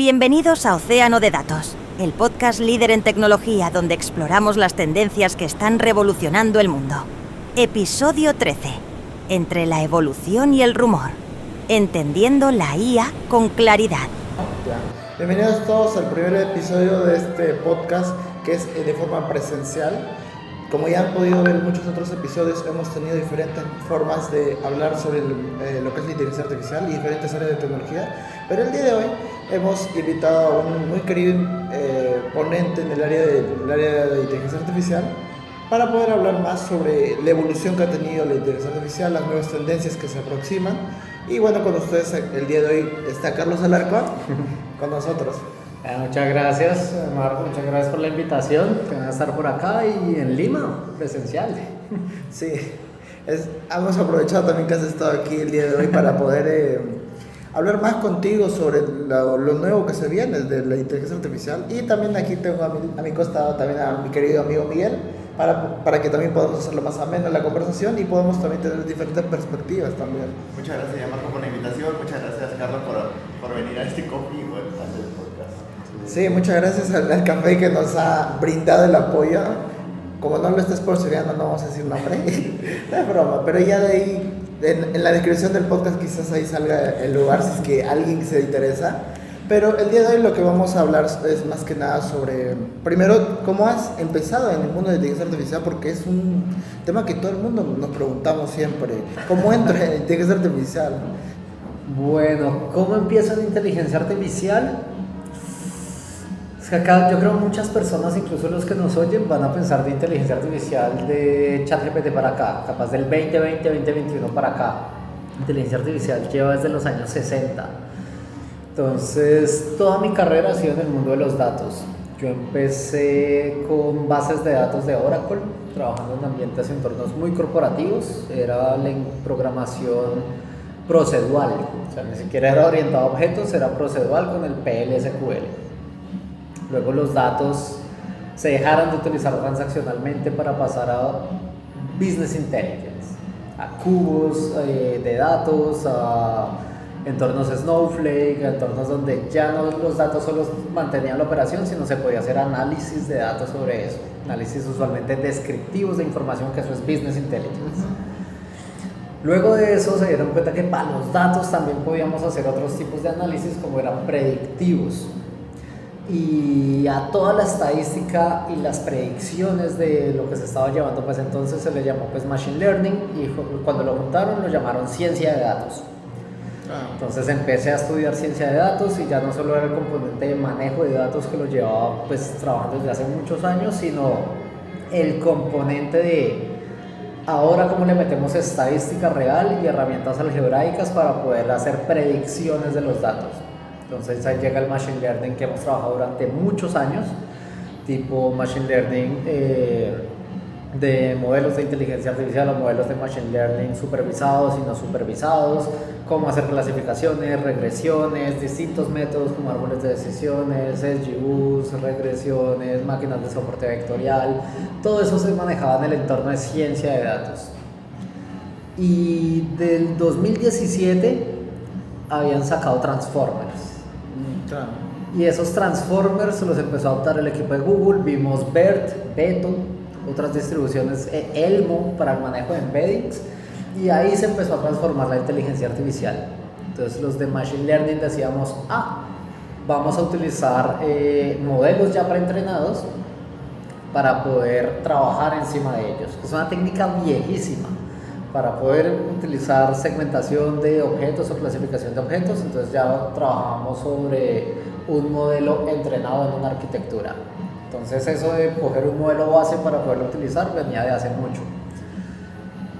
Bienvenidos a Océano de Datos, el podcast líder en tecnología donde exploramos las tendencias que están revolucionando el mundo. Episodio 13. Entre la evolución y el rumor. Entendiendo la IA con claridad. Bienvenidos todos al primer episodio de este podcast que es de forma presencial. Como ya han podido ver en muchos otros episodios, hemos tenido diferentes formas de hablar sobre lo que es la inteligencia artificial y diferentes áreas de tecnología. Pero el día de hoy hemos invitado a un muy querido ponente en el área de inteligencia artificial para poder hablar más sobre la evolución que ha tenido la inteligencia artificial, las nuevas tendencias que se aproximan. Y bueno, con ustedes el día de hoy está Carlos Alarcón con nosotros. Muchas gracias, Marco, muchas gracias por la invitación. Que van a estar por acá y en Lima, presencial. Sí, hemos aprovechado también que has estado aquí el día de hoy para poder hablar más contigo sobre lo nuevo que se viene de la inteligencia artificial. Y también aquí tengo a mi costado también a mi querido amigo Miguel, para que también podamos hacerlo más ameno en la conversación y podamos también tener diferentes perspectivas también. Muchas gracias, Marco, por la invitación. Muchas gracias, Carlos, por venir a este coffee y bueno, a hacer el podcast. Sí, muchas gracias al café que nos ha brindado el apoyo. Como no lo está sponsoreando, no vamos a decir nombre. No es broma, pero ya de ahí, en la descripción del podcast quizás ahí salga el lugar si es que alguien se interesa. Pero el día de hoy lo que vamos a hablar es más que nada sobre, primero, cómo has empezado en el mundo de la inteligencia artificial, porque es un tema que todo el mundo nos preguntamos siempre. ¿Cómo entro en la inteligencia artificial? Bueno, ¿cómo empieza la inteligencia artificial? Es que acá yo creo muchas personas, incluso los que nos oyen, van a pensar de inteligencia artificial de ChatGPT para acá, capaz del 2020, 2021 para acá. Inteligencia artificial lleva desde los años 60. Entonces, toda mi carrera ha sido en el mundo de los datos. Yo empecé con bases de datos de Oracle, trabajando en ambientes y entornos muy corporativos. Era la programación procedural, o sea, ni siquiera era orientado a objetos, era procedural con el PL/SQL. Luego los datos se dejaron de utilizar transaccionalmente para pasar a Business Intelligence, a cubos de datos, a entornos Snowflake, entornos donde ya no los datos solo mantenían la operación, sino se podía hacer análisis de datos sobre eso, análisis usualmente descriptivos de información, que eso es Business Intelligence. Luego de eso se dieron cuenta que para los datos también podíamos hacer otros tipos de análisis, como eran predictivos. Y a toda la estadística y las predicciones de lo que se estaba llevando, pues entonces se le llamó pues Machine Learning, y cuando lo juntaron lo llamaron Ciencia de Datos. Entonces empecé a estudiar ciencia de datos y ya no solo era el componente de manejo de datos que lo llevaba pues trabajando desde hace muchos años, sino el componente de ahora cómo le metemos estadística real y herramientas algebraicas para poder hacer predicciones de los datos. Entonces ahí llega el Machine Learning que hemos trabajado durante muchos años, tipo Machine Learning de modelos de inteligencia artificial o modelos de Machine Learning supervisados y no supervisados, cómo hacer clasificaciones, regresiones, distintos métodos como árboles de decisiones, SGUs, regresiones, máquinas de soporte vectorial. Todo eso se manejaba en el entorno de ciencia de datos. Y del 2017 habían sacado Transformers. Y esos Transformers los empezó a adoptar el equipo de Google. Vimos BERT, Beto, otras distribuciones, Elmo para el manejo de embeddings, y ahí se empezó a transformar la inteligencia artificial. Entonces los de Machine Learning decíamos, vamos a utilizar modelos ya preentrenados para poder trabajar encima de ellos. Es una técnica viejísima para poder utilizar segmentación de objetos o clasificación de objetos. Entonces ya trabajamos sobre un modelo entrenado en una arquitectura. Entonces eso de coger un modelo base para poderlo utilizar venía de hace mucho.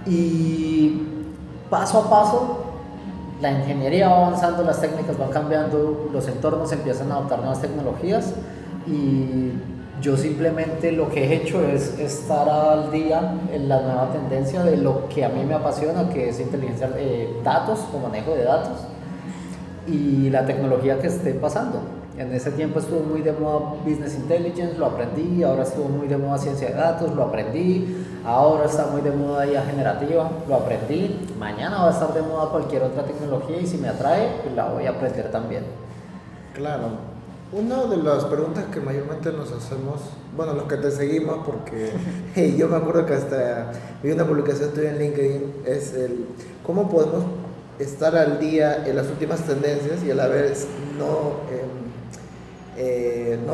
Y paso a paso la ingeniería va avanzando, las técnicas van cambiando, los entornos empiezan a adoptar nuevas tecnologías, y yo simplemente lo que he hecho es estar al día en la nueva tendencia de lo que a mí me apasiona, que es inteligencia de datos o manejo de datos, y la tecnología que esté pasando. En ese tiempo estuvo muy de moda Business Intelligence, lo aprendí. Ahora estuvo muy de moda Ciencia de Datos, lo aprendí. Ahora está muy de moda IA generativa, lo aprendí. Mañana va a estar de moda cualquier otra tecnología y si me atrae, pues la voy a aprender también. Claro, Una de las preguntas que mayormente nos hacemos, bueno, los que te seguimos, porque yo me acuerdo que hasta vi una publicación tuya en LinkedIn, es el cómo podemos estar al día en las últimas tendencias y a la vez no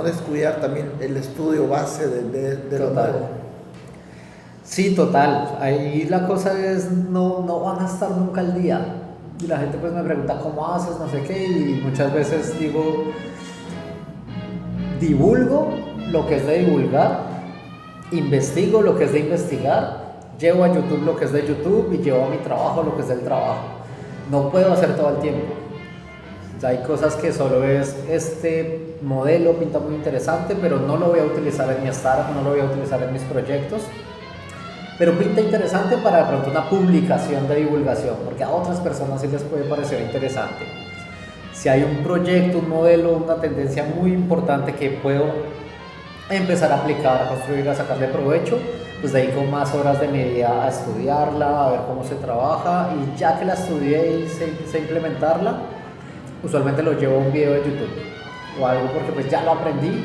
descuidar también el estudio base de lo nuevo. Sí, total. Ahí la cosa es, no van a estar nunca al día. Y la gente pues me pregunta cómo haces, no sé qué, y muchas veces digo, divulgo lo que es de divulgar, investigo lo que es de investigar, llevo a YouTube lo que es de YouTube y llevo a mi trabajo lo que es del trabajo. No puedo hacer todo el tiempo. O sea, hay cosas que solo es, este modelo pinta muy interesante, pero no lo voy a utilizar en mi startup, no lo voy a utilizar en mis proyectos. Pero pinta interesante para de pronto una publicación de divulgación, porque a otras personas sí les puede parecer interesante. Si hay un proyecto, un modelo, una tendencia muy importante que puedo empezar a aplicar, a construir, a sacarle provecho, pues dedico más horas de mi día a estudiarla, a ver cómo se trabaja, y ya que la estudié y sé implementarla, usualmente lo llevo a un video de YouTube o algo, porque pues ya lo aprendí.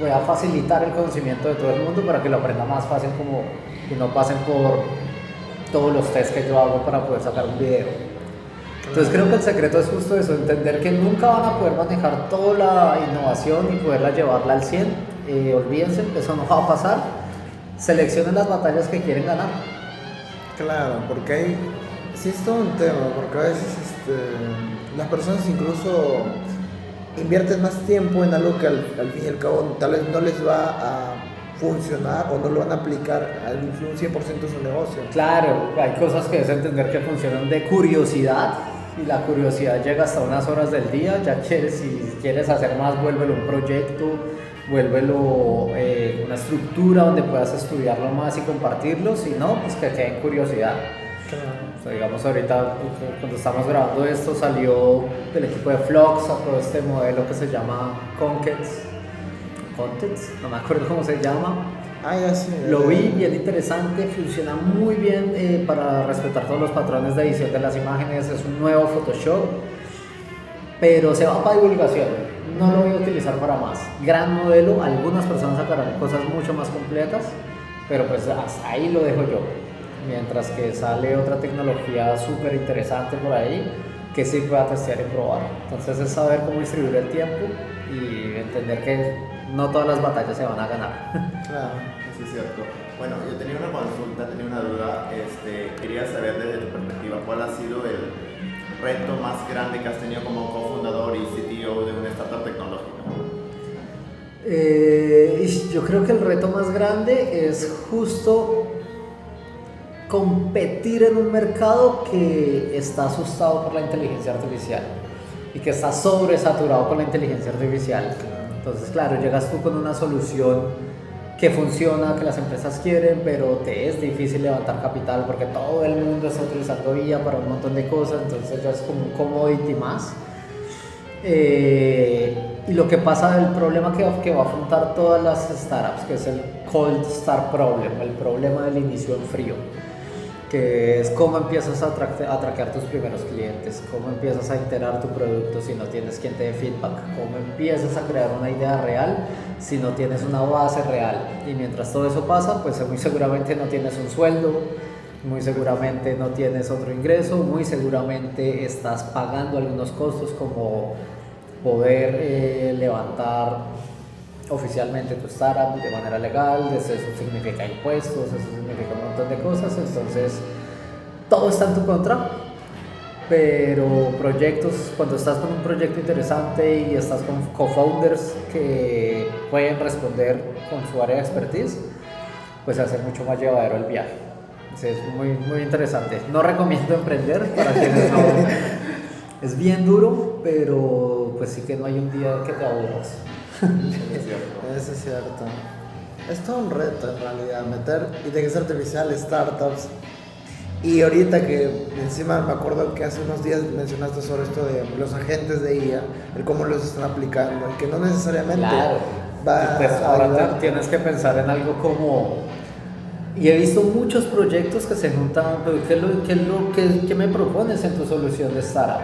Voy a facilitar el conocimiento de todo el mundo para que lo aprenda más fácil, como que no pasen por todos los tests que yo hago para poder sacar un video. Entonces creo que el secreto es justo eso, entender que nunca van a poder manejar toda la innovación y poderla llevarla al 100. Olvídense, eso no va a pasar. Seleccionen las batallas que quieren ganar. Claro, porque hay, sí es todo un tema, porque a veces las personas incluso invierten más tiempo en algo que al fin y al cabo tal vez no les va a funcionar o no lo van a aplicar al 100% de su negocio. Claro, hay cosas que debes entender que funcionan de curiosidad, y la curiosidad llega hasta unas horas del día. Ya si quieres hacer más, vuélvelo un proyecto, vuélvelo una estructura donde puedas estudiarlo más y compartirlo. Si no, pues que quede en curiosidad. Claro. O sea, digamos ahorita cuando estamos grabando esto salió del equipo de Flux, sacó este modelo que se llama Contents, no me acuerdo cómo se llama. Ya sí. Lo vi, bien interesante, funciona muy bien para respetar todos los patrones de edición de las imágenes, es un nuevo Photoshop, pero se va para divulgación, no lo voy a utilizar para más. Gran modelo, algunas personas sacarán cosas mucho más completas, pero pues hasta ahí lo dejo yo. Mientras que sale otra tecnología súper interesante por ahí que sí pueda testear y probar. Entonces es saber cómo distribuir el tiempo y entender que no todas las batallas se van a ganar. Claro. Eso es cierto. Bueno, yo tenía una consulta, tenía una duda. Quería saber desde tu perspectiva, ¿cuál ha sido el reto más grande que has tenido como cofundador y CTO de una startup tecnológica? Yo creo que el reto más grande es justo competir en un mercado que está asustado por la inteligencia artificial y que está sobresaturado con la inteligencia artificial. Entonces, claro, llegas tú con una solución que funciona, que las empresas quieren, pero te es difícil levantar capital porque todo el mundo está utilizando IA para un montón de cosas, entonces ya es como un commodity más. Y lo que pasa, el problema que va a afrontar todas las startups, que es el cold start problem, el problema del inicio en frío, que es cómo empiezas a traquear tus primeros clientes, cómo empiezas a iterar tu producto si no tienes quien te dé feedback, cómo empiezas a crear una idea real si no tienes una base real. Y mientras todo eso pasa, pues muy seguramente no tienes un sueldo, muy seguramente no tienes otro ingreso, muy seguramente estás pagando algunos costos como poder levantar oficialmente tu startup de manera legal. Eso significa impuestos, eso significa un montón de cosas. Entonces todo está en tu contra, pero proyectos, cuando estás con un proyecto interesante y estás con co-founders que pueden responder con su área de expertise, pues hace mucho más llevadero el viaje. Es muy, muy interesante. No recomiendo emprender para quienes no. Es bien duro, pero pues sí que no hay un día que te aburras. Eso es cierto. Es todo un reto en realidad, meter inteligencia artificial, startups. Y ahorita que encima me acuerdo que hace unos días mencionaste sobre esto de los agentes de IA, el cómo los están aplicando, y que no necesariamente va pues a ahora ayudar. tienes que pensar en algo como... Y he visto muchos proyectos que se juntan, pero ¿qué me propones en tu solución de startup?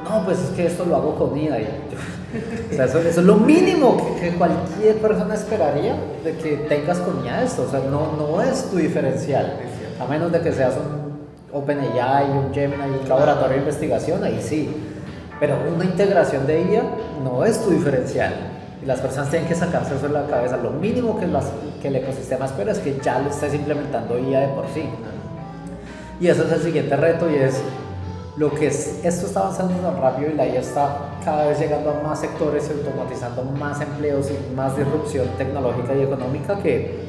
No, pues es que esto lo hago con IA. O sea, eso es lo mínimo que cualquier persona esperaría de que tengas con IA esto. O sea, no es tu diferencial. A menos de que seas un OpenAI, un Gemini, un laboratorio de investigación, ahí sí. Pero una integración de IA no es tu diferencial. Y las personas tienen que sacarse eso de la cabeza. Lo mínimo que el ecosistema espera es que ya lo estés implementando IA de por sí. Y eso es el siguiente reto y es esto está avanzando tan rápido y la IA está cada vez llegando a más sectores y automatizando más empleos y más disrupción tecnológica y económica que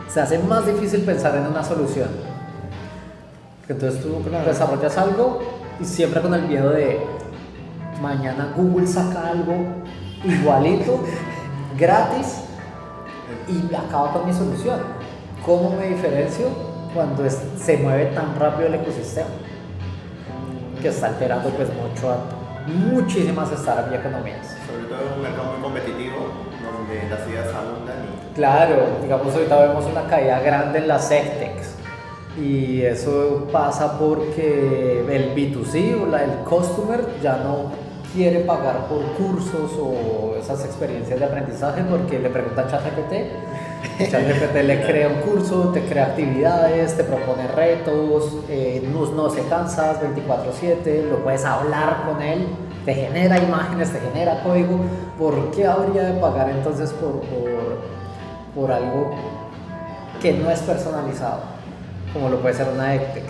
se hace más difícil pensar en una solución. Entonces tú desarrollas algo y siempre con el miedo de mañana Google saca algo igualito, gratis y acaba con mi solución. ¿Cómo me diferencio cuando se mueve tan rápido el ecosistema? Que está alterando pues mucho a muchísimas startups y economías. Sobre todo en un mercado muy competitivo, donde las ideas abundan y... Claro, digamos ahorita vemos una caída grande en las EdTechs y eso pasa porque el B2C o el customer ya no quiere pagar por cursos o esas experiencias de aprendizaje porque le pregunta a ChatGPT le crea un curso, te crea actividades, te propone retos, no se cansas 24/7, lo puedes hablar con él, te genera imágenes, te genera código. ¿Por qué habría de pagar entonces por algo que no es personalizado, como lo puede ser una EdTech?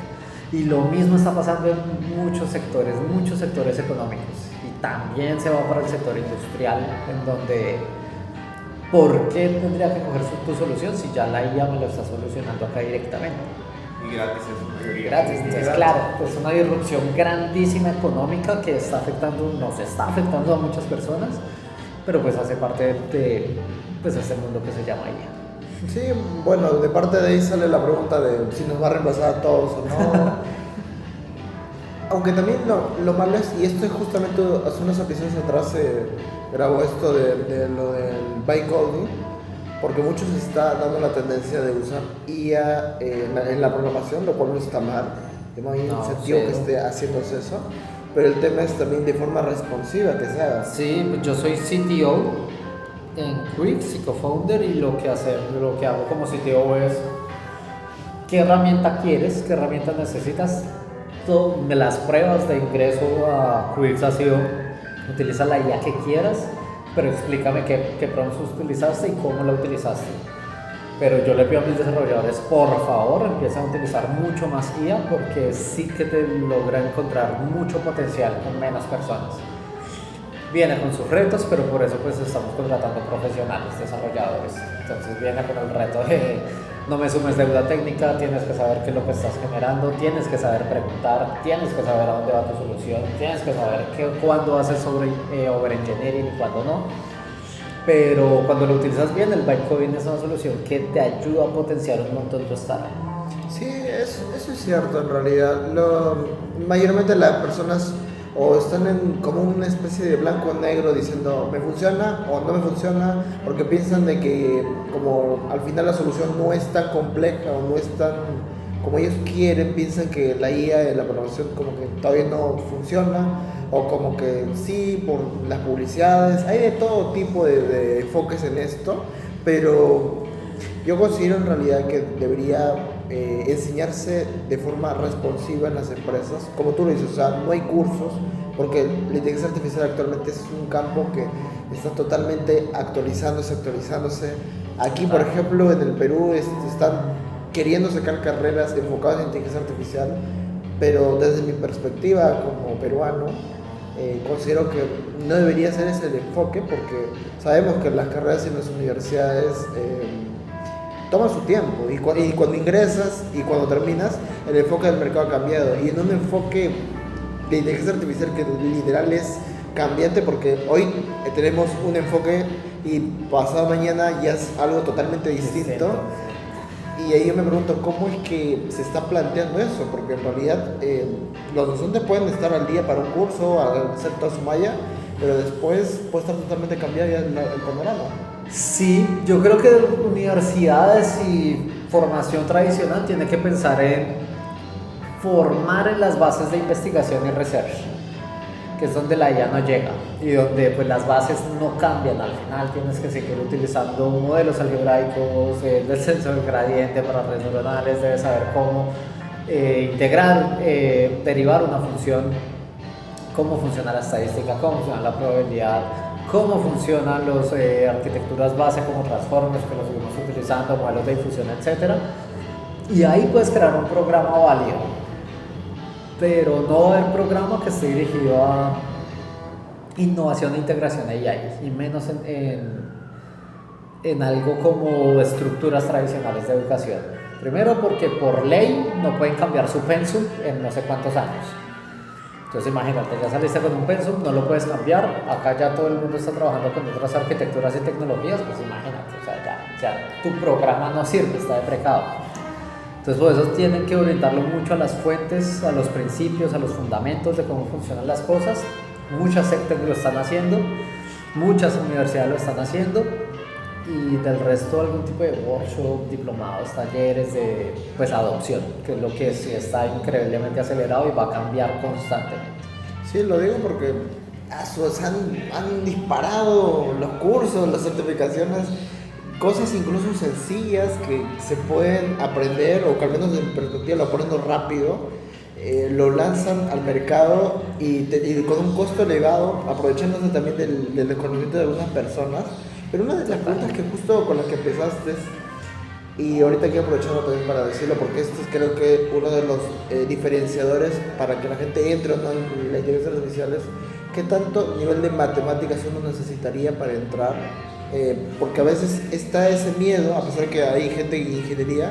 Y lo mismo está pasando en muchos sectores económicos y también se va para el sector industrial, en donde ¿por qué tendría que coger tu solución si ya la IA me lo está solucionando acá directamente? Y gratis es Gratis. Entonces, claro, es una disrupción grandísima económica que nos está afectando a muchas personas, pero pues hace parte de pues, este mundo que se llama IA. Sí, bueno, de parte de ahí sale la pregunta de si nos va a reemplazar a todos o no. Aunque también lo malo es, y esto es justamente hace unos episodios atrás se grabó esto de lo del vibe coding, porque muchos está dando la tendencia de usar IA en la programación, lo cual no está mal, no hay incentivo que esté haciéndose eso, pero el tema es también de forma responsiva que se haga. Sí, pues yo soy CTO en Quix y co-founder y lo que hago como CTO es ¿qué herramienta quieres? ¿Qué herramienta necesitas? De las pruebas de ingreso a Quix ha sido utiliza la IA que quieras, pero explícame qué prompts utilizaste y cómo la utilizaste. Pero yo le pido a mis desarrolladores, por favor, empiecen a utilizar mucho más IA porque sí que te logra encontrar mucho potencial con menos personas. Viene con sus retos, pero por eso pues estamos contratando profesionales, desarrolladores. Entonces viene con el reto de no me sumes deuda técnica, tienes que saber qué es lo que estás generando, tienes que saber preguntar, tienes que saber a dónde va tu solución, tienes que saber cuándo haces overengineering y cuándo no. Pero cuando lo utilizas bien, el vibe coding es una solución que te ayuda a potenciar un montón tu startup. Sí, eso es cierto en realidad. Mayormente las personas o están como una especie de blanco o negro diciendo me funciona o no me funciona, porque piensan de que como al final la solución no es tan compleja o no es tan como ellos quieren, piensan que la IA de la programación como que todavía no funciona o como que sí por las publicidades. Hay de todo tipo de enfoques en esto, pero yo considero en realidad que debería enseñarse de forma responsiva en las empresas, como tú lo dices, o sea, no hay cursos, porque la inteligencia artificial actualmente es un campo que está totalmente actualizándose. Aquí, por ejemplo, en el Perú están queriendo sacar carreras enfocadas en inteligencia artificial, pero desde mi perspectiva como peruano, considero que no debería ser ese el enfoque, porque sabemos que las carreras en las universidades toma su tiempo y cuando ingresas y cuando terminas el enfoque del mercado ha cambiado y en un enfoque de inteligencia artificial que literal es cambiante, porque hoy tenemos un enfoque y pasado mañana ya es algo totalmente distinto. Y ahí yo me pregunto cómo es que se está planteando eso, porque en realidad los docentes pueden estar al día para un curso, hacer toda su malla, pero después puede estar totalmente cambiado ya el panorama. Sí, yo creo que universidades y formación tradicional tiene que pensar en formar en las bases de investigación y research, que es donde la IA no llega. y donde pues las bases no cambian. Al final tienes que seguir utilizando modelos algebraicos, el descenso del gradiente para redes neuronales, debes saber cómo integrar, derivar una función, cómo funciona la estadística, cómo funciona la probabilidad, cómo funcionan las arquitecturas base como transformers que los seguimos utilizando, modelos de difusión, etc. Y ahí puedes crear un programa válido, pero no va a haber programa que esté dirigido a innovación e integración AI, y menos en algo como estructuras tradicionales de educación. Primero porque por ley no pueden cambiar su pensum en no sé cuántos años. Entonces imagínate, ya saliste con un pensum, no lo puedes cambiar, acá ya todo el mundo está trabajando con otras arquitecturas y tecnologías, pues imagínate, o sea, ya tu programa no sirve, está deprecado. Entonces por eso tienen que orientarlo mucho a las fuentes, a los principios, a los fundamentos de cómo funcionan las cosas. Muchas sectas lo están haciendo, muchas universidades lo están haciendo, y del resto algún tipo de workshop, diplomados, talleres de pues adopción, que es lo que sí está increíblemente acelerado y va a cambiar constantemente. Sí, lo digo porque han disparado los cursos, las certificaciones, cosas incluso sencillas que se pueden aprender, o que al menos en perspectiva lo aprendo rápido, lo lanzan al mercado y con un costo elevado, aprovechándose también del desconocimiento de algunas personas. Pero una de las preguntas que justo con las que empezaste, y ahorita quiero aprovecharlo también para decirlo, porque esto es creo que uno de los diferenciadores para que la gente entre o no en las inteligencias artificiales, ¿qué tanto nivel de matemáticas uno necesitaría para entrar? Porque a veces está ese miedo, a pesar de que hay gente en ingeniería,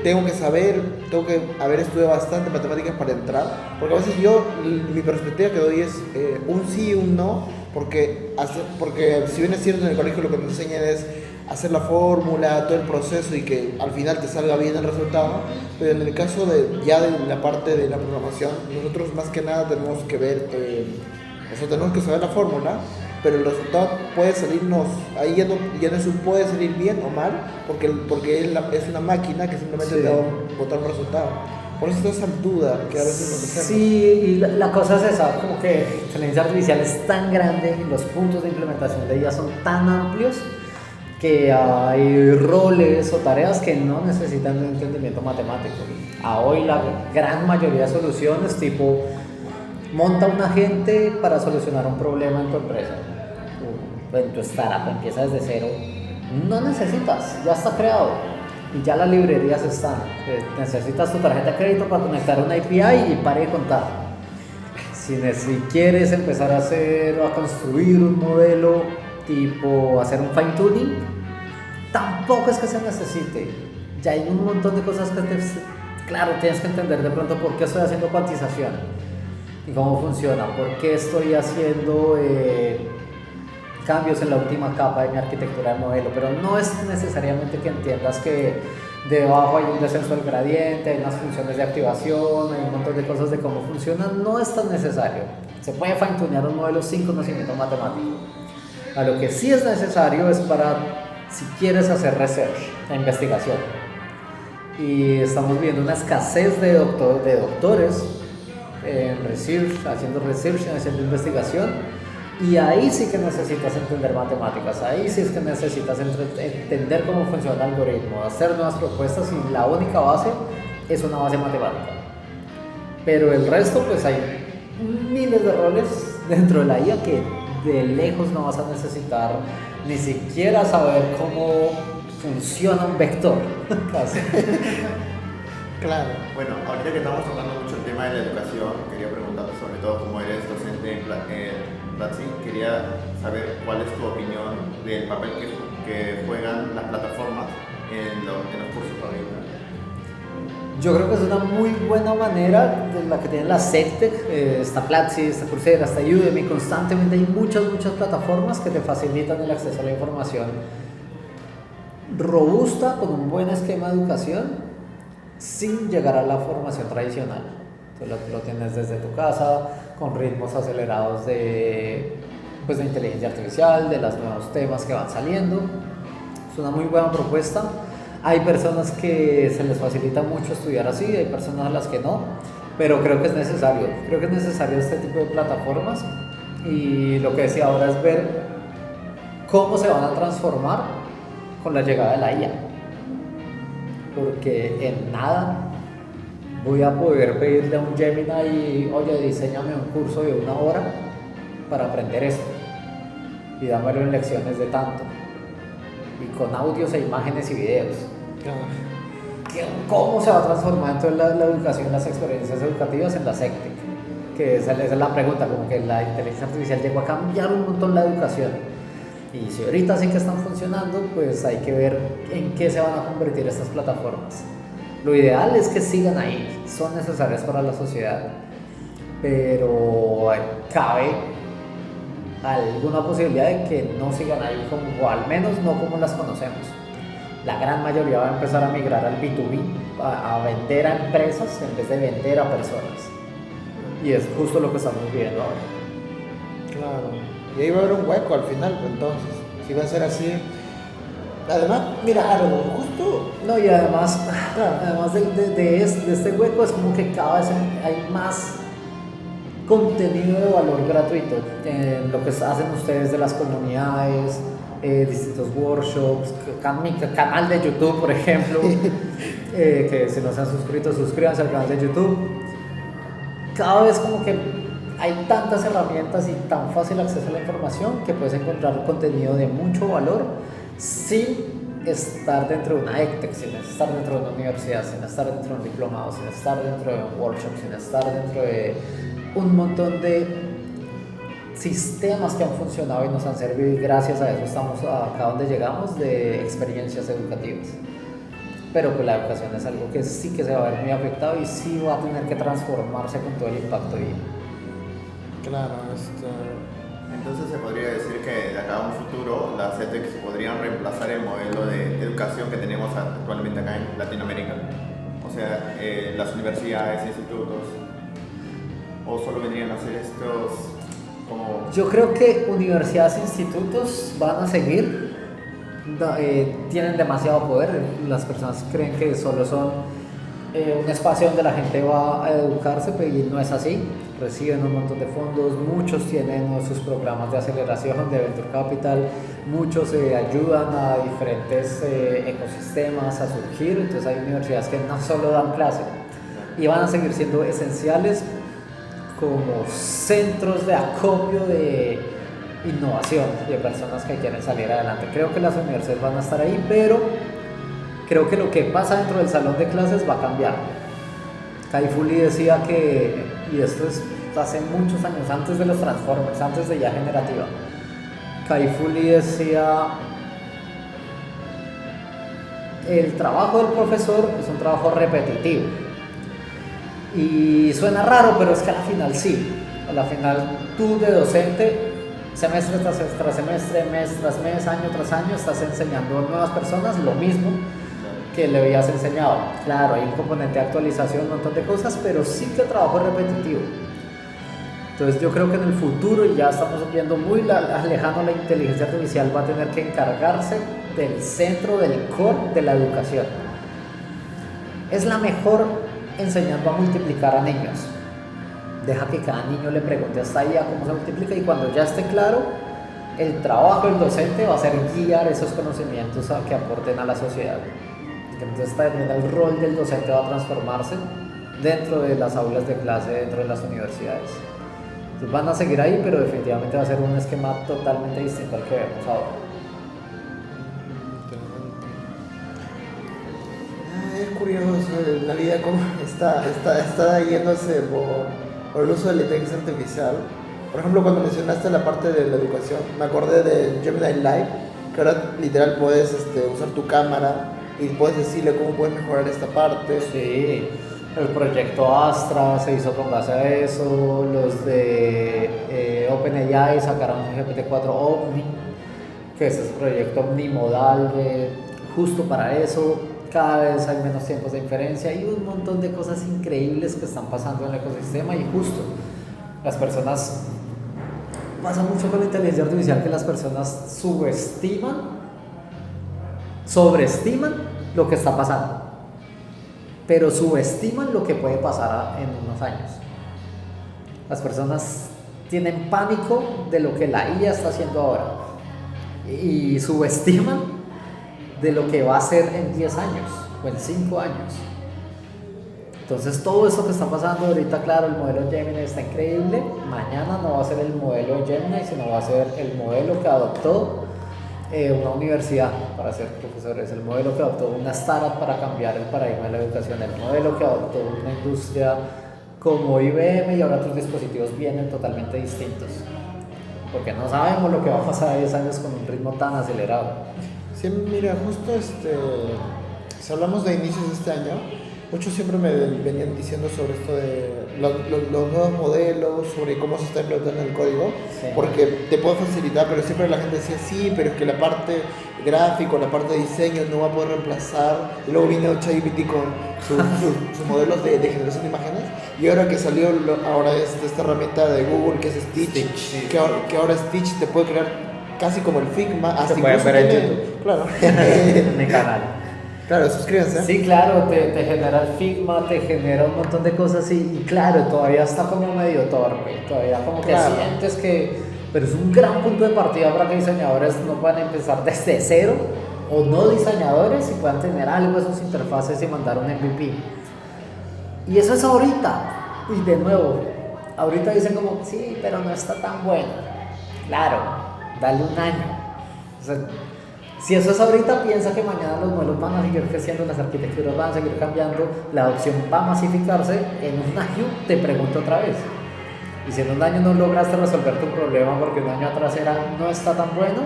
tengo que haber estudiado bastante matemáticas para entrar, porque a veces mi perspectiva que doy es un sí y un no, porque si bien es cierto en el colegio lo que nos enseñan es hacer la fórmula, todo el proceso y que al final te salga bien el resultado, pero en el caso de la parte de la programación, nosotros más que nada tenemos que ver, tenemos que saber la fórmula, pero el resultado puede salirnos, ahí ya no es un puede salir bien o mal, porque es una máquina que simplemente te va a botar un resultado. Por eso está esa duda que a veces nos hacemos. Sí, y la cosa es esa, como que la inteligencia artificial es tan grande y los puntos de implementación de ella son tan amplios que hay roles o tareas que no necesitan un entendimiento matemático. A hoy la gran mayoría de soluciones tipo monta un agente para solucionar un problema en tu empresa, en tu startup, empieza desde cero, no necesitas, ya está creado y ya las librerías están. Necesitas tu tarjeta de crédito para conectar una API y pare de contar. Si quieres empezar a construir un modelo tipo hacer un fine tuning, tampoco es que se necesite, ya hay un montón de cosas que claro, tienes que entender de pronto por qué estoy haciendo cuantización y cómo funciona, por qué estoy haciendo cambios en la última capa de mi arquitectura del modelo, pero no es necesariamente que entiendas que debajo hay un descenso del gradiente, hay unas funciones de activación, hay un montón de cosas de cómo funcionan, no es tan necesario. Se puede fine-tunear un modelo sin conocimiento matemático. A lo que sí es necesario es para si quieres hacer research, la investigación. Y estamos viendo una escasez de doctores en research, haciendo investigación. Y ahí sí que necesitas entender matemáticas, ahí sí es que necesitas entender cómo funciona el algoritmo, hacer nuevas propuestas, y la única base es una base matemática. Pero el resto, pues hay miles de roles dentro de la IA que de lejos no vas a necesitar ni siquiera saber cómo funciona un vector. Casi. Claro. Bueno, ahorita que estamos tocando mucho el tema de la educación, quería preguntarte sobre todo cómo eres docente en Platzi, quería saber cuál es tu opinión del papel que juegan las plataformas en los cursos ahorita. Yo creo que es una muy buena manera de la que tienen las EdTech, está Platzi, está Coursera, está Udemy, constantemente hay muchas plataformas que te facilitan el acceso a la información robusta, con un buen esquema de educación, sin llegar a la formación tradicional. Tú lo tienes desde tu casa, con ritmos acelerados de inteligencia artificial, de los nuevos temas que van saliendo. Es una muy buena propuesta. Hay personas que se les facilita mucho estudiar así, hay personas a las que no, pero creo que es necesario. Creo que es necesario este tipo de plataformas Y lo que decía ahora es ver cómo se van a transformar con la llegada de la IA. Porque en nada voy a poder pedirle a un Gemini, oye, diseñame un curso de 1 hora para aprender esto y dámelo en lecciones de tanto y con audios e imágenes y videos. ¿Cómo se va a transformar entonces la educación, las experiencias educativas en la SecTech? Que esa es la pregunta, como que la inteligencia artificial llegó a cambiar un montón la educación. Y si ahorita sí que están funcionando, pues hay que ver en qué se van a convertir estas plataformas. Lo ideal es que sigan ahí, son necesarias para la sociedad, pero cabe alguna posibilidad de que no sigan ahí, o al menos no como las conocemos. La gran mayoría va a empezar a migrar al B2B, a vender a empresas en vez de vender a personas. Y es justo lo que estamos viendo ahora. Claro. Y ahí va a haber un hueco al final, pues, entonces, si va a ser así. Además, mira, algo justo. No, y además de este hueco es como que cada vez hay más contenido de valor gratuito. Lo que hacen ustedes de las comunidades, distintos workshops, mi canal de YouTube, por ejemplo, que si no se han suscrito, suscríbanse al canal de YouTube. Cada vez como que hay tantas herramientas y tan fácil acceso a la información que puedes encontrar contenido de mucho valor sin estar dentro de una EdTech, sin estar dentro de una universidad, sin estar dentro de un diplomado, sin estar dentro de un workshop, sin estar dentro de un montón de sistemas que han funcionado y nos han servido, y gracias a eso estamos acá donde llegamos, de experiencias educativas. Pero pues la educación es algo que sí que se va a ver muy afectado y sí va a tener que transformarse con todo el impacto. Claro, Entonces se podría decir que de acá a un futuro las EdTechs podrían reemplazar el modelo de educación que tenemos actualmente acá en Latinoamérica. O sea, las universidades, institutos, o solo vendrían a hacer estos como... Yo creo que universidades e institutos van a seguir, tienen demasiado poder. Las personas creen que solo son un espacio donde la gente va a educarse, pero no es así. Reciben un montón de fondos, muchos tienen sus programas de aceleración, de venture capital, muchos ayudan a diferentes ecosistemas a surgir. Entonces hay universidades que no solo dan clase y van a seguir siendo esenciales como centros de acopio de innovación de personas que quieren salir adelante. Creo que las universidades van a estar ahí, pero creo que lo que pasa dentro del salón de clases va a cambiar. Kai Fu Lee decía que, y esto es hace muchos años, antes de los Transformers, antes de ya generativa, Kai Fu Lee decía: el trabajo del profesor es un trabajo repetitivo. Y suena raro, pero es que a la final sí. A la final tú de docente, semestre tras semestre, mes tras mes, año tras año, estás enseñando a nuevas personas lo mismo que le habías enseñado. Claro, hay un componente de actualización, un montón de cosas, pero sí que el trabajo es repetitivo. Entonces yo creo que en el futuro, y ya estamos viendo muy lejano, la inteligencia artificial va a tener que encargarse del centro, del core de la educación. Es la mejor enseñando a multiplicar a niños. Deja que cada niño le pregunte hasta ahí a cómo se multiplica, y cuando ya esté claro, el trabajo del docente va a ser guiar esos conocimientos a que aporten a la sociedad. Entonces también el rol del docente va a transformarse dentro de las aulas de clase, dentro de las universidades. Entonces van a seguir ahí, pero definitivamente va a ser un esquema totalmente distinto al que vemos ahora. Es curioso la vida como está yéndose por el uso de la inteligencia artificial. Por ejemplo, cuando mencionaste la parte de la educación, me acordé de Gemini Live, que ahora literal puedes usar tu cámara y puedes decirle cómo puedes mejorar esta parte. Sí, el proyecto Astra se hizo con base a eso. Los de OpenAI sacaron un GPT-4 Omni, que es el proyecto omnimodal justo para eso. Cada vez hay menos tiempos de inferencia y un montón de cosas increíbles que están pasando en el ecosistema. Y justo las personas, pasa mucho con la inteligencia artificial, que las personas sobreestiman lo que está pasando, pero subestiman lo que puede pasar en unos años. Las personas tienen pánico de lo que la IA está haciendo ahora y subestiman de lo que va a ser en 10 años o en 5 años. Entonces todo eso que está pasando ahorita, claro, el modelo Gemini está increíble, mañana no va a ser el modelo Gemini, sino va a ser el modelo que adoptó una universidad para ser profesores, el modelo que adoptó una startup para cambiar el paradigma de la educación, el modelo que adoptó una industria como IBM, y ahora otros dispositivos vienen totalmente distintos, porque no sabemos lo que va a pasar a 10 años con un ritmo tan acelerado. Sí, mira, justo si hablamos de inicios de este año, muchos siempre me venían diciendo sobre esto de los nuevos modelos, sobre cómo se está implementando el código, Sí. porque te puede facilitar, pero siempre la gente decía, sí, pero es que la parte gráfica, la parte de diseño no va a poder reemplazar, y luego vino ChatGPT con sus modelos de generación de imágenes, y ahora que salió ahora esta herramienta de Google que es Stitch, sí. que ahora Stitch te puede crear casi como el Figma, hasta Se pueden incluso ver en tiene- YouTube. claro. En mi canal. Claro, suscríbanse. Sí, claro, te genera el Figma, te genera un montón de cosas y claro, todavía está como medio torpe, todavía como que Claro. sientes que... Pero es un gran punto de partida para que diseñadores no puedan empezar desde cero, o no diseñadores, y puedan tener algo de sus interfaces y mandar un MVP. Y eso es ahorita. Y de nuevo, ahorita dicen como, sí, pero no está tan bueno. Claro, dale un año. O sea, si eso es ahorita, piensa que mañana los modelos van a seguir creciendo, las arquitecturas van a seguir cambiando, la adopción va a masificarse. En un año te pregunto otra vez. Y si en un año no lograste resolver tu problema porque un año atrás no está tan bueno,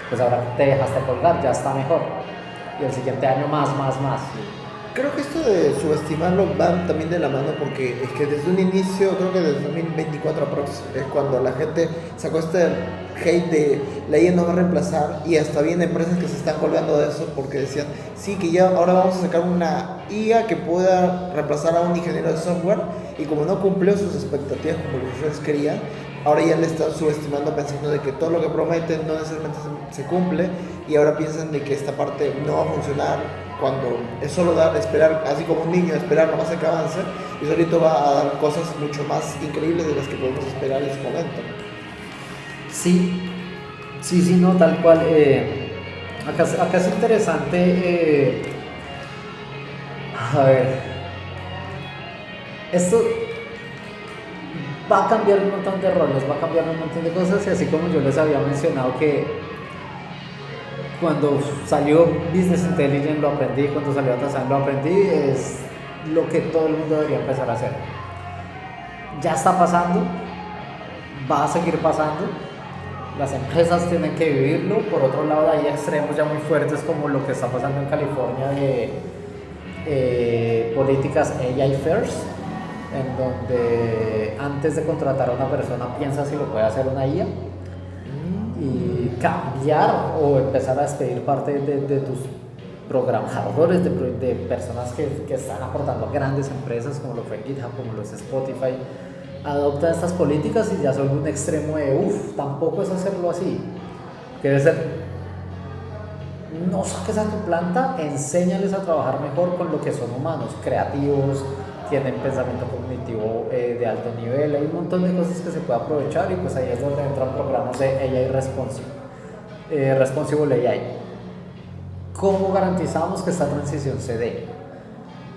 pues ahora te dejaste colgar, ya está mejor. Y el siguiente año más. Creo que esto de subestimarlo va también de la mano porque es que desde un inicio, creo que desde 2024 aprox, es cuando la gente sacó este hate de la IA nos va a reemplazar, y hasta bien empresas que se están colgando de eso porque decían, sí, que ya ahora vamos a sacar una IA que pueda reemplazar a un ingeniero de software, y como no cumplió sus expectativas como los usuarios querían, ahora ya le están subestimando pensando de que todo lo que prometen no necesariamente se cumple, y ahora piensan de que esta parte no va a funcionar, cuando es solo esperar, así como un niño, esperar nomás a que avance, y solito va a dar cosas mucho más increíbles de las que podemos esperar en su momento. Sí, no, tal cual. Acá es interesante. A ver, esto va a cambiar un montón de roles, va a cambiar un montón de cosas, y así como yo les había mencionado que cuando salió Business Intelligence lo aprendí, cuando salió Data Science lo aprendí, es lo que todo el mundo debería empezar a hacer. Ya está pasando, va a seguir pasando, las empresas tienen que vivirlo. Por otro lado, hay extremos ya muy fuertes como lo que está pasando en California de políticas AI First, en donde antes de contratar a una persona piensa si lo puede hacer una IA, y cambiar o empezar a despedir parte de tus programadores, de personas que están aportando a grandes empresas como lo fue GitHub, como lo es Spotify. Adopta estas políticas y ya son un extremo de tampoco es hacerlo así. Quiere ser, no saques a tu planta, enséñales a trabajar mejor con lo que son humanos, creativos, tienen pensamiento cognitivo de alto nivel, hay un montón de cosas que se puede aprovechar, y pues ahí es donde entran programas de AI Responsible AI. ¿Cómo garantizamos que esta transición se dé?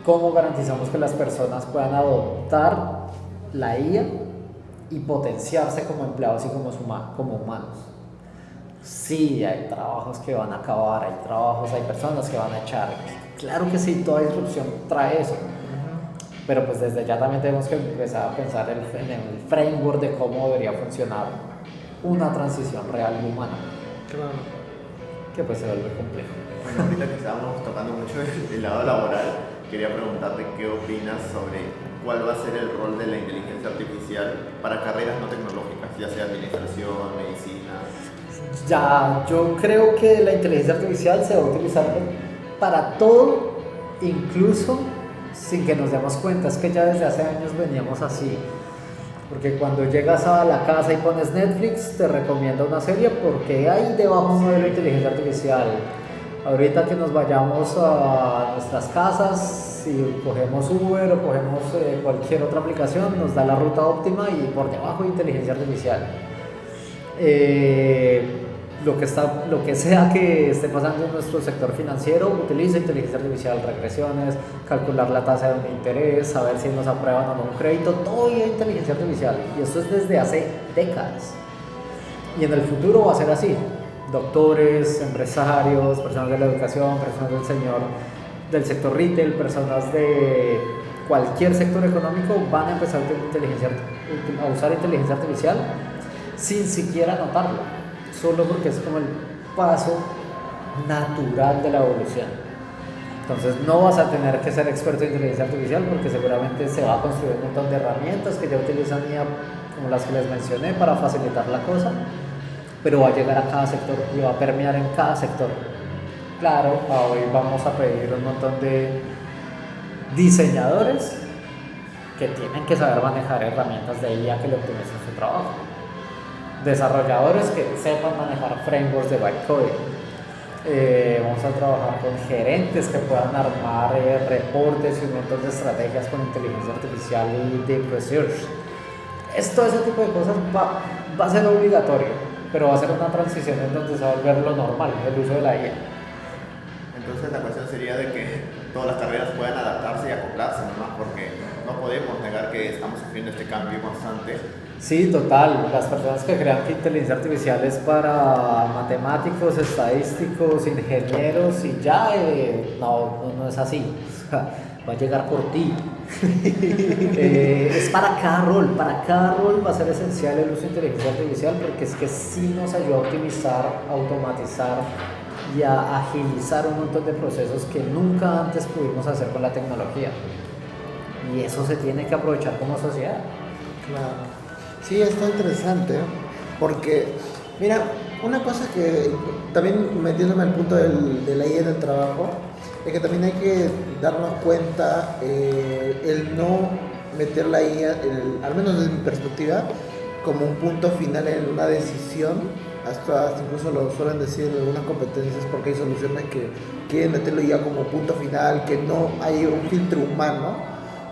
¿Cómo garantizamos que las personas puedan adoptar la IA y potenciarse como empleados y como humanos? Sí, hay trabajos que van a acabar, hay personas que van a echar. Claro que sí, toda disrupción trae eso. Pero pues desde ya también tenemos que empezar a pensar en el framework de cómo debería funcionar una transición real y humana. Claro. Que pues se vuelve complejo. Bueno, ahorita que estábamos tocando mucho el lado laboral, quería preguntarte qué opinas sobre cuál va a ser el rol de la inteligencia artificial para carreras no tecnológicas, ya sea administración, medicina. Ya, yo creo que la inteligencia artificial se va a utilizar para todo, incluso sin que nos demos cuenta. Es que ya desde hace años veníamos así, porque cuando llegas a la casa y pones Netflix, te recomienda una serie porque hay debajo un modelo de inteligencia artificial. Ahorita que nos vayamos a nuestras casas, si cogemos Uber o cogemos cualquier otra aplicación, nos da la ruta óptima y por debajo inteligencia artificial. Lo que sea que esté pasando en nuestro sector financiero, utiliza inteligencia artificial, regresiones, calcular la tasa de interés, saber si nos aprueban o no un crédito, todo es inteligencia artificial. Y esto es desde hace décadas. Y en el futuro va a ser así. Doctores, empresarios, personas de la educación, personas del sector retail, personas de cualquier sector económico van a empezar a usar inteligencia artificial sin siquiera notarlo, solo porque es como el paso natural de la evolución. Entonces no vas a tener que ser experto en inteligencia artificial porque seguramente se va a construir un montón de herramientas que ya utilizan IA, como las que les mencioné, para facilitar la cosa, pero va a llegar a cada sector y va a permear en cada sector. Claro, hoy vamos a pedir un montón de diseñadores que tienen que saber manejar herramientas de IA que le optimicen su trabajo. Desarrolladores que sepan manejar frameworks de bytecoding. Vamos a trabajar con gerentes que puedan armar reportes y un montón de estrategias con inteligencia artificial y deep research. Todo ese tipo de cosas va a ser obligatorio, pero va a ser una transición en donde se va a volver lo normal, el uso de la IA. Entonces la cuestión sería de que todas las carreras puedan adaptarse y acoplarse nomás, porque no podemos negar que estamos sufriendo este cambio constante. Sí, total. Las personas que crean que inteligencia artificial es para matemáticos, estadísticos, ingenieros y ya, no es así. Va a llegar por ti. Es para cada rol va a ser esencial el uso de inteligencia artificial, porque es que sí nos ayuda a optimizar, automatizar y a agilizar un montón de procesos que nunca antes pudimos hacer con la tecnología. Y eso se tiene que aprovechar como sociedad. Claro. Sí, está interesante, porque, mira, una cosa que también metiéndome al punto de la IA en el trabajo, es que también hay que darnos cuenta el no meter la IA, al menos desde mi perspectiva, como un punto final en una decisión. Hasta incluso lo suelen decir en algunas competencias, porque hay soluciones que quieren meterlo ya como punto final, que no hay un filtro humano.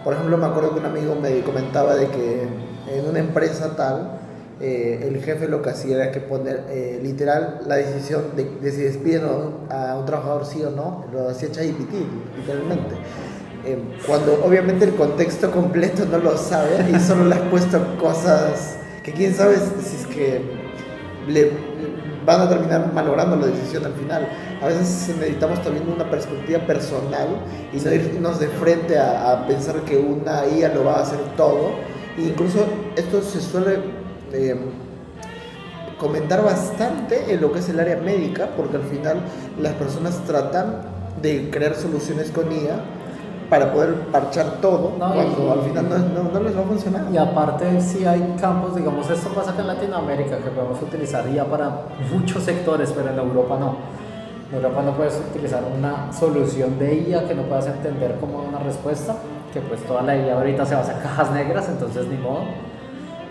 Por ejemplo, me acuerdo que un amigo me comentaba de que en una empresa tal, el jefe lo que hacía era que poner literal la decisión de si despiden a un trabajador sí o no, lo hacía ChatGPT, literalmente. Cuando obviamente el contexto completo no lo sabe y solo le has puesto cosas que quién sabe si es que le van a terminar malogrando la decisión al final. A veces necesitamos también una perspectiva personal y no irnos de frente a pensar que una IA lo va a hacer todo. E incluso esto se suele comentar bastante en lo que es el área médica, porque al final las personas tratan de crear soluciones con IA para poder parchar todo, cuando al final no les va a funcionar. Y aparte, si hay campos, digamos, esto pasa acá en Latinoamérica, que podemos utilizar IA para muchos sectores, pero en Europa no. En Europa no puedes utilizar una solución de IA que no puedas entender como una respuesta, que pues toda la IA ahorita se basa en cajas negras, entonces ni modo.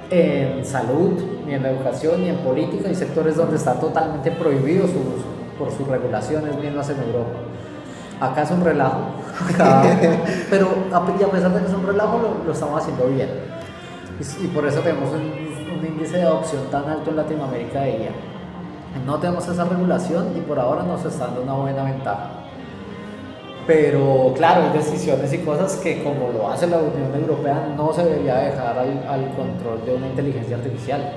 En salud, ni en educación, ni en política, hay sectores donde está totalmente prohibido su uso por sus regulaciones, mismas en Europa. Acá es un relajo, pero a pesar de que es un relajo, lo estamos haciendo bien. Y por eso tenemos un índice de adopción tan alto en Latinoamérica de IA. No tenemos esa regulación y por ahora nos está dando una buena ventaja. Pero claro, hay decisiones y cosas que, como lo hace la Unión Europea, no se debería dejar al control de una inteligencia artificial.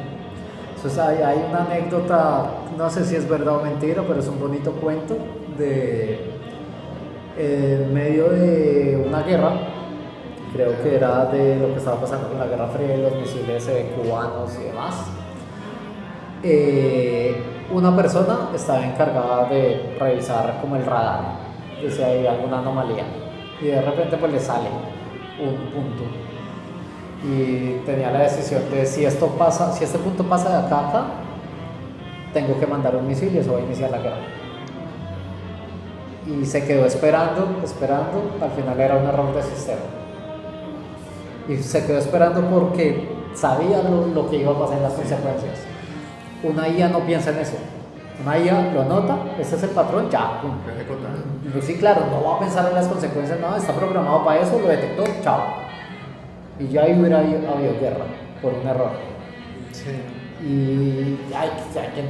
Entonces hay una anécdota, no sé si es verdad o mentira, pero es un bonito cuento de... en medio de una guerra, creo que era de lo que estaba pasando con la Guerra Fría y los misiles cubanos y demás, una persona estaba encargada de revisar como el radar, de si hay alguna anomalía, y de repente pues le sale un punto y tenía la decisión de si este punto pasa de acá a acá, tengo que mandar un misil y eso va a iniciar la guerra. Y se quedó esperando, al final era un error de sistema. Y se quedó esperando porque sabía lo que iba a pasar en las consecuencias. Una IA no piensa en eso. Una IA lo nota, ese es el patrón, ya, pum. Lo ejecuta. Sí, claro, no va a pensar en las consecuencias, no, está programado para eso, lo detectó, chao. Y ya ahí hubiera habido guerra por un error. Sí. Y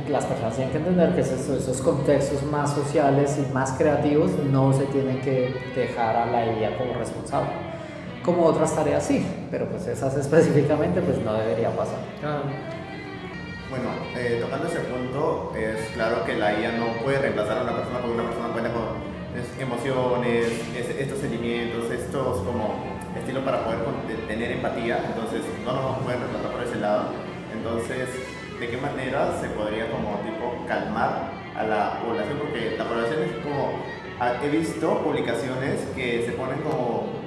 las personas tienen que entender que esos contextos más sociales y más creativos no se tienen que dejar a la IA como responsable. Como otras tareas sí, pero pues esas específicamente pues no debería pasar. Bueno, tocando ese punto, es claro que la IA no puede reemplazar a una persona porque una persona cuenta con emociones, estos sentimientos, estos como estilos para poder tener empatía, entonces no nos pueden reemplazar por ese lado. Entonces, ¿de qué manera se podría como tipo calmar a la población? Porque la población es como, he visto publicaciones que se ponen como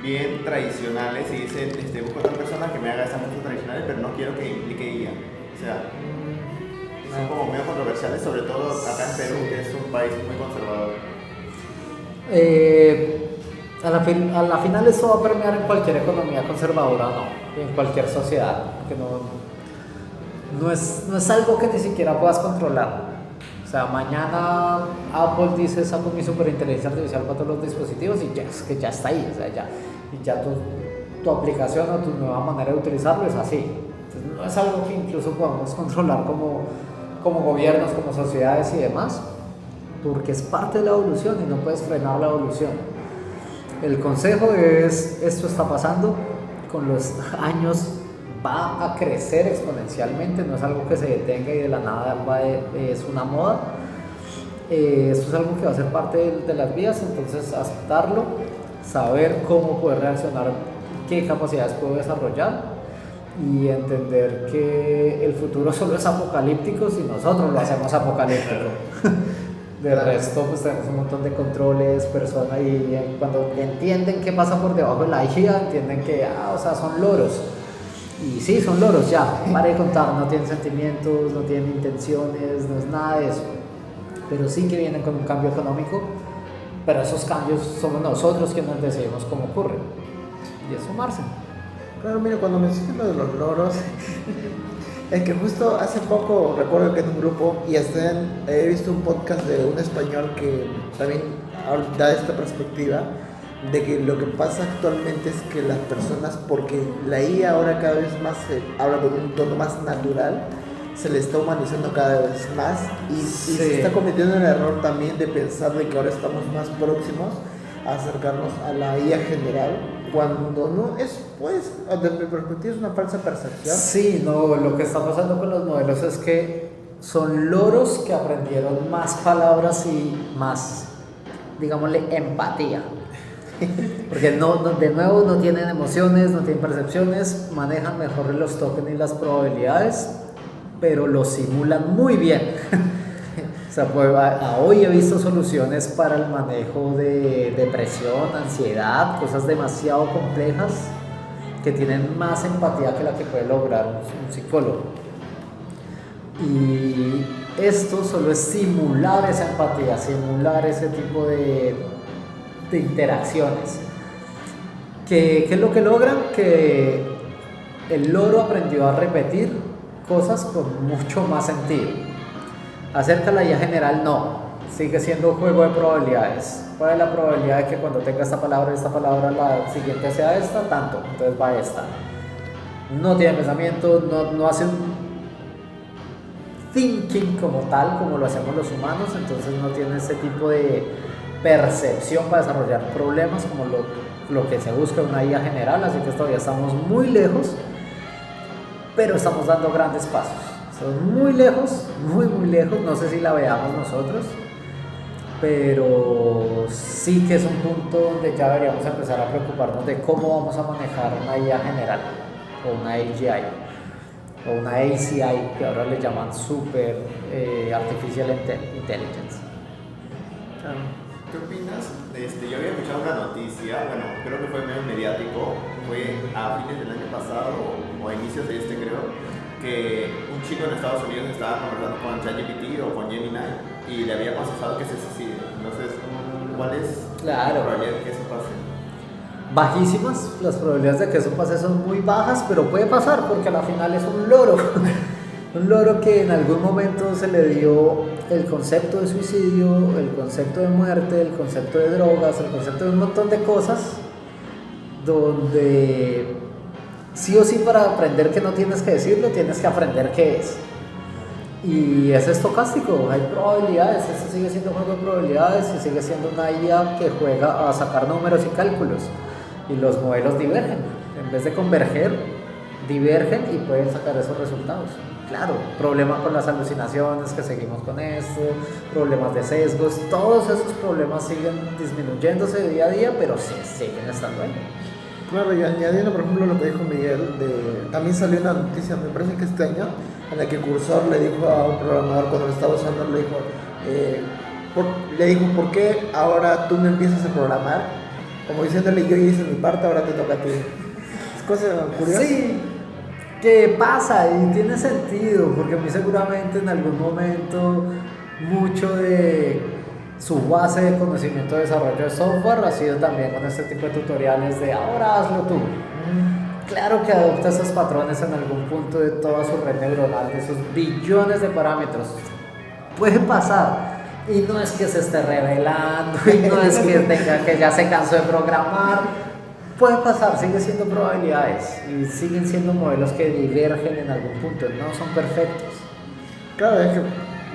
bien tradicionales y dicen, busco a otra persona que me haga esas cosas tradicionales, pero no quiero que implique IA. O sea, son como medio controversiales, sobre todo acá en Perú, que es un país muy conservador. A la final eso va a permear en cualquier economía conservadora, no, en cualquier sociedad, que no es algo que ni siquiera puedas controlar. O sea, mañana Apple dice saco mi superinteligencia artificial para todos los dispositivos y ya, es que ya está ahí, o sea, ya tu aplicación o tu nueva manera de utilizarlo es así. Entonces, no es algo que incluso podamos controlar como gobiernos, como sociedades y demás, porque es parte de la evolución y no puedes frenar la evolución. El consejo es, esto está pasando, con los años va a crecer exponencialmente, no es algo que se detenga y de la nada es una moda. Esto es algo que va a ser parte de las vías, entonces aceptarlo, saber cómo poder reaccionar, qué capacidades puedo desarrollar y entender que el futuro solo es apocalíptico si nosotros lo hacemos apocalíptico. De resto, pues tenemos un montón de controles, personas, y cuando entienden qué pasa por debajo de la IA, entienden que, o sea, son loros. Y sí, son loros, ya, para de contar, no tienen sentimientos, no tienen intenciones, no es nada de eso. Pero sí que vienen con un cambio económico, pero esos cambios somos nosotros quienes decidimos cómo ocurren. Y es sumarse. Claro, mira, cuando mencionas lo de los loros, es que justo hace poco recuerdo que en un grupo, y hasta he visto un podcast de un español que también da esta perspectiva, de que lo que pasa actualmente es que las personas, porque la IA ahora cada vez más habla con un tono más natural, se le está humanizando cada vez más y Sí. se está cometiendo el error también de pensar de que ahora estamos más próximos a acercarnos a la IA general, cuando no es, pues, desde mi perspectiva es una falsa percepción. Sí, no, lo que está pasando con los modelos es que son loros que aprendieron más palabras y más, digámosle, empatía. Porque de nuevo no tienen emociones, no tienen percepciones, manejan mejor los tokens y las probabilidades, pero lo simulan muy bien. O sea, pues, hoy he visto soluciones para el manejo de depresión, ansiedad, cosas demasiado complejas que tienen más empatía que la que puede lograr un psicólogo. Y esto solo es simular esa empatía, simular ese tipo de interacciones. ¿Qué es lo que logran? Que el loro aprendió a repetir cosas con mucho más sentido. Acerca de la IA general, no. Sigue siendo un juego de probabilidades. ¿Cuál es la probabilidad de que cuando tenga esta palabra, la siguiente sea esta? Tanto, entonces va esta. No tiene pensamiento, no hace un thinking como tal, como lo hacemos los humanos, entonces no tiene ese tipo de percepción para desarrollar problemas como lo que se busca en una IA general, así que todavía estamos muy lejos, pero estamos dando grandes pasos. Estamos muy lejos, muy lejos, no sé si la veamos nosotros, pero sí que es un punto donde ya deberíamos empezar a preocuparnos de cómo vamos a manejar una IA general, o una AGI, o una ACI, que ahora le llaman Super Artificial Intelligence. ¿Qué opinas? Yo había escuchado una noticia, bueno, creo que fue medio mediático, fue a fines del año pasado o a inicios de creo, que un chico en Estados Unidos estaba conversando con ChatGPT o con Gemini y le había aconsejado que se suicide. Entonces, ¿cuál es la probabilidad de que eso pase? Bajísimas, las probabilidades de que eso pase son muy bajas, pero puede pasar porque a la final es un loro. Un loro que en algún momento se le dio el concepto de suicidio, el concepto de muerte, el concepto de drogas, el concepto de un montón de cosas donde sí o sí para aprender que no tienes que decirlo, tienes que aprender qué es. Y es estocástico, hay probabilidades, esto sigue siendo un juego de probabilidades y sigue siendo una IA que juega a sacar números y cálculos. Y los modelos divergen, en vez de converger, divergen y pueden sacar esos resultados. Claro, problemas con las alucinaciones, que seguimos con esto, problemas de sesgos, todos esos problemas siguen disminuyéndose de día a día, pero sí, siguen estando ahí. Claro, y añadiendo por ejemplo lo que dijo Miguel, también salió una noticia, me parece que este año, en la que Cursor le dijo a un programador cuando lo estaba usando, le dijo, ¿por qué ahora tú me empiezas a programar? Como diciéndole, yo hice mi parte, ahora te toca a ti. Es cosa curiosa. Sí, que pasa y tiene sentido, porque muy seguramente en algún momento mucho de su base de conocimiento de desarrollo de software ha sido también con este tipo de tutoriales de ahora hazlo tú. Claro que adopta esos patrones en algún punto de toda su red neuronal, de esos billones de parámetros. Puede pasar. Y no es que se esté revelando, y no es que ya se cansó de programar. Puede pasar, sigue siendo probabilidades y siguen siendo modelos que divergen en algún punto, no son perfectos. Claro, es que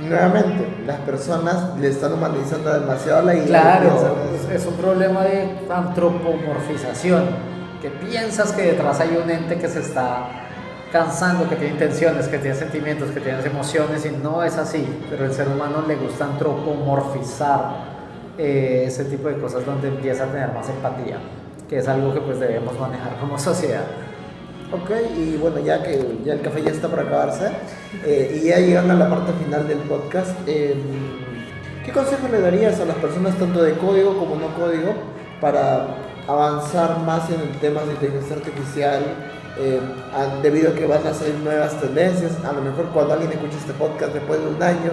nuevamente las personas le están humanizando demasiado la idea. Claro, es un problema de antropomorfización, que piensas que detrás hay un ente que se está cansando, que tiene intenciones, que tiene sentimientos, que tiene emociones, y no es así, pero al ser humano le gusta antropomorfizar ese tipo de cosas donde empieza a tener más empatía, que es algo que pues debemos manejar como sociedad. Ok, y bueno, ya que ya el café ya está por acabarse, y ya llegando a la parte final del podcast, ¿qué consejo le darías a las personas tanto de código como no código para avanzar más en temas de inteligencia artificial, debido a que van a salir nuevas tendencias? A lo mejor cuando alguien escuche este podcast después de un año,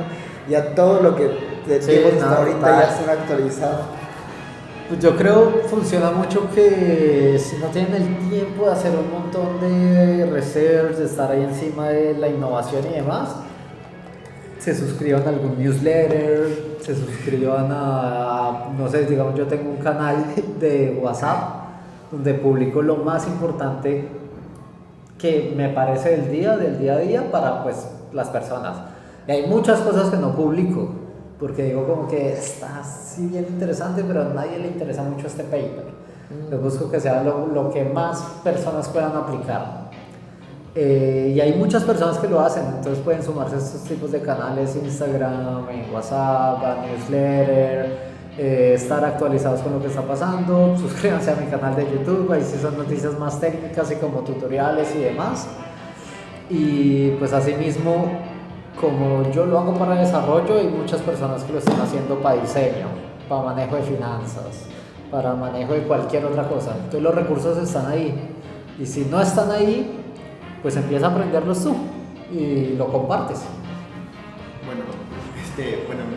ya todo lo que tenemos hasta ahorita ya se va actualizado. Pues yo creo que funciona mucho que si no tienen el tiempo de hacer un montón de research, de estar ahí encima de la innovación y demás, se suscriban a algún newsletter, se suscriban a, no sé, digamos, yo tengo un canal de WhatsApp donde publico lo más importante que me parece del día a día para pues las personas. Y hay muchas cosas que no publico, porque digo como que está así bien interesante, pero a nadie le interesa mucho este paper. Yo busco que sea lo que más personas puedan aplicar. Y hay muchas personas que lo hacen, entonces pueden sumarse a estos tipos de canales, Instagram, WhatsApp, a newsletter, estar actualizados con lo que está pasando. Suscríbanse a mi canal de YouTube, ahí sí son noticias más técnicas y como tutoriales y demás. Y pues así mismo, como yo lo hago para desarrollo, hay muchas personas que lo están haciendo para diseño, para manejo de finanzas, para manejo de cualquier otra cosa. Entonces los recursos están ahí, y si no están ahí, pues empieza a aprenderlos tú y lo compartes. Bueno,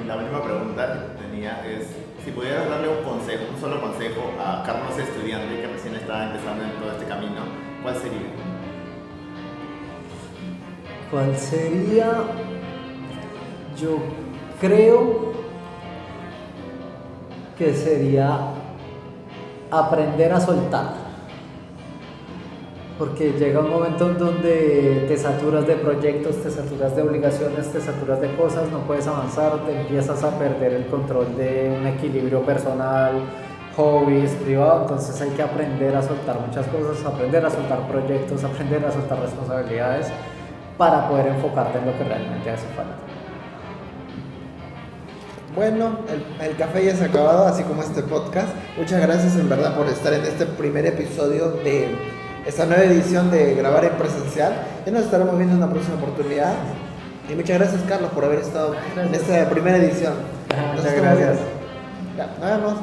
la última pregunta que tenía es si pudieras darle un consejo, un solo consejo a Carlos estudiante que recién está empezando en todo este camino, ¿cuál sería? ¿Cuál sería? Yo creo que sería aprender a soltar. Porque llega un momento en donde te saturas de proyectos, te saturas de obligaciones, te saturas de cosas, no puedes avanzar, te empiezas a perder el control de un equilibrio personal, hobbies, privado. Entonces hay que aprender a soltar muchas cosas, aprender a soltar proyectos, aprender a soltar responsabilidades para poder enfocarte en lo que realmente hace falta. Bueno, el café ya se ha acabado, así como este podcast. Muchas gracias en verdad por estar en este primer episodio de esta nueva edición de Grabar en Presencial. Ya nos estaremos viendo en una próxima oportunidad. Y muchas gracias, Carlos, por haber estado en esta primera edición. Muchas gracias. Ya, nos vemos.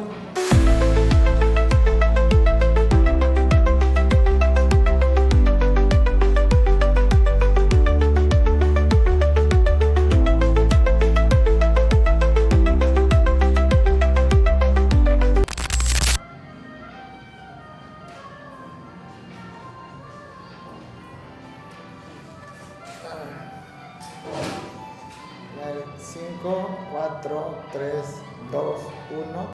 5, 4, 3, 2, 1.